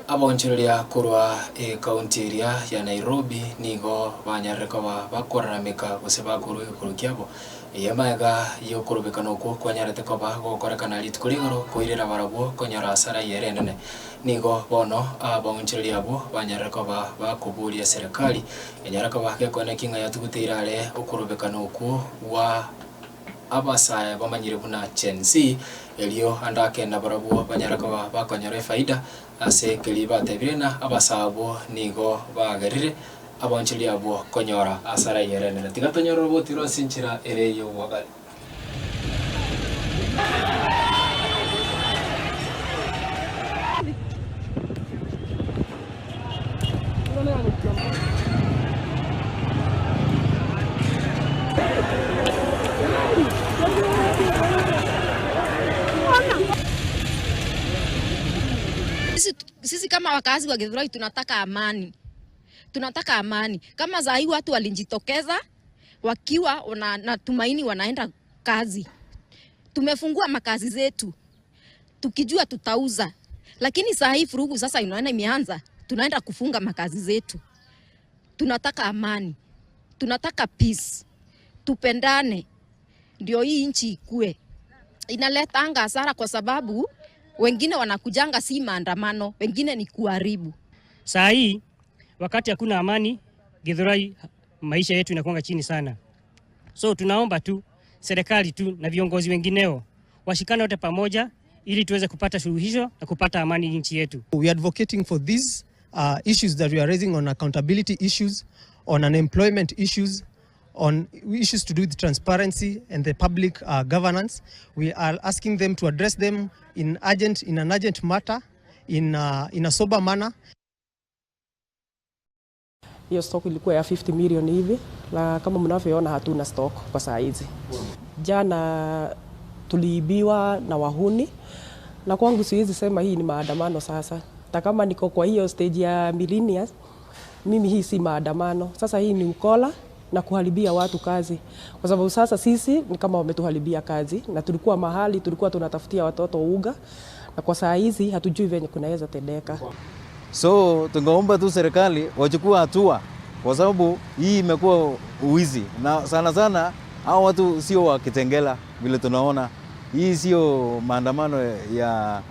abonchereria kurwa county area ya Nairobi nigo banyareka bakoraramika gose bakuruye kurukiabo yamaga yo kurubikana uko kwanyarete ko bagokorekana ritko rigoro koirera barabo konyara asara yerenene nigo bono abonchereria abo banyareka bakuburia serikali enyaraka bake kone kinga yatuguteirare ukurubikana uko wa abasaya bamanyire buna chenzi elio andake na barabo banyaraka bakonyore faida ase keliba tebirena abasabo nigo bagerire abonchili abo konyora asara yerene tigatonyoro botiro sinchira ereyo wagali Sisi kama wakazi wa Githurai tunataka amani. Tunataka amani. Kama za hii watu walijitokeza wakiwa na tumaini wanaenda kazi. Tumefungua makazi zetu tukijua tutauza. Lakini saa hii furugu sasa inaona imeanza. Tunaenda kufunga makazi zetu. Tunataka amani. Tunataka peace. Tupendane. Ndio hii nchi ikue. Inaleta anga hasara kwa sababu wengine wanakujanga si maandamano, wengine ni kuharibu. Saa hii wakati hakuna amani, Githurai maisha yetu inakuwa chini sana. So tunaomba tu serikali tu na viongozi wengineo washikane wote pamoja ili tuweze kupata suluhisho na kupata amani nchi yetu. We are advocating for these issues that we are raising on accountability issues, on unemployment issues, on issues to do with transparency and the public governance. We are asking them to address them in an urgent matter, in a sober manner. Hiyo stock ilikuwa ya 50 million hivi, na kama mnavyoona hatuna stock kwa saa hizi. Jana tuliibiwa na wahuni, na kwangu siwezi sema hii ni maandamano sasa. Hata kama niko kwa hiyo stage ya millennials, mimi hii si maandamano. Sasa hii ni ukola na kuharibia watu kazi. Kwa sababu sasa sisi ni kama wametuharibia kazi, na tulikuwa mahali tulikuwa tunatafutia watoto uga, na kwa saa hizi hatujui venye kunaweza tendeka. So tungeomba tu serikali wachukue hatua, kwa sababu hii imekuwa uwizi, na sana sana hao watu sio wa Kitengela vile tunaona. Hii sio maandamano ya